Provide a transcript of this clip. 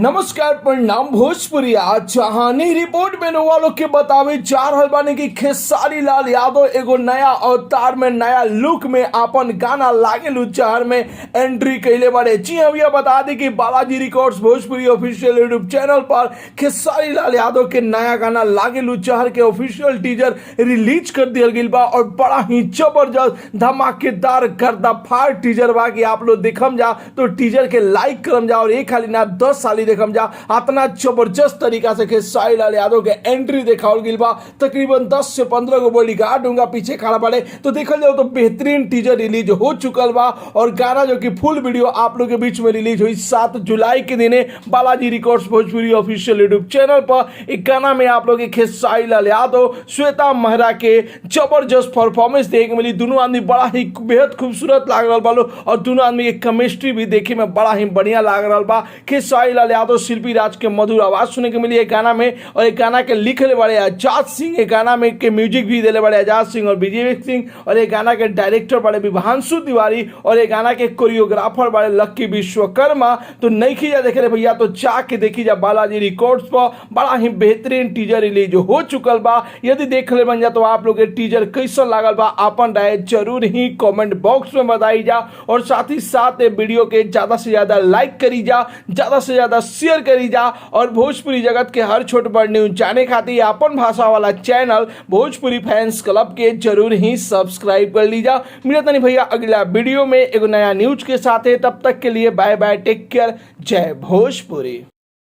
नमस्कार प्रणाम भोजपुरी चाहनी रिपोर्ट में वालों के बतावे जा रहल बानी कि खेसारी लाल यादव एगो नया अवतार में नया लुक में अपन गाना लागे लुचार में एंट्री कैले बारे। जी हम यह बता दी कि Balaji records Bhojpuri official YouTube channel पर खेसारी लाल यादव के नया गाना लागे लुचार के ऑफिशियल टीजर रिलीज कर दिया गया बा और बड़ा ही जबरदस्त धमाकेदार गर्दाफाड़ टीजर बा कि आप लोग देखम जा तो टीजर के लाइक करम जा और एक खाली ना 10 साली देखम जा इतना जबरदस्त तरीका से खेसारी लाल यादव के एंट्री देखावल गइल बा। तकरीबन 10 से 15 गो बॉडीगार्ड होंगे पीछे खड़ा पड़े तो देखल जाओ तो बेहतरीन टीजर रिलीज हो चुकल बा और गाना जो कि फुल वीडियो आप लोग के बीच में रिलीज हुई 7 जुलाई के दिने Balaji records Bhojpuri official YouTube channel पर। एक गाना में आप लोग खेसारी लाल यादव श्वेता मेहरा के जबरदस्त परफॉर्मेंस देखे मिली। दोनों आदमी बड़ा ही बेहद खूबसूरत लाग रहा बा और दोनों आदमी के केमिस्ट्री भी देखे में बड़ा ही बढ़िया लाग रहा बा। खेसारी लाल यादव शिल्पी राज के मधुर आवाज सुने के मिली एक गाना में और एक गाना के लिखले बड़े आजाद सिंह, एक गाना में के म्यूजिक भी दिले बड़े आजाद सिंह और विजय सिंह और एक गाना के डायरेक्टर बड़े विभांशु तिवारी और एक गाना के कोरियोग्राफर बड़े लक्की विश्वकर्मा। तो नहीं खींचा देखे रहे भैया तो चाह के देखी जा बालाजी रिकॉर्ड्स पर बड़ा ही बेहतरीन टीजर रिलीज हो चुकल बा। यदि देख ले बन जा तो आप लोग के टीजर कैसा लागल बा अपन राय जरूर ही कमेंट बॉक्स में बताई जा और साथ ही साथ वीडियो के ज्यादा से ज्यादा लाइक करी जा, ज्यादा से ज्यादा शेयर करी जा और भोजपुरी जगत के हर छोट बड़ न्यूज जाने खातिर अपन भाषा वाला चैनल भोजपुरी फैंस क्लब के जरूर ही सब्सक्राइब कर लीजा। मिलत नहीं भैया अगला वीडियो में एक नया न्यूज के साथ है, तब तक के लिए बाय बाय, टेक केयर, जय भोजपुरी।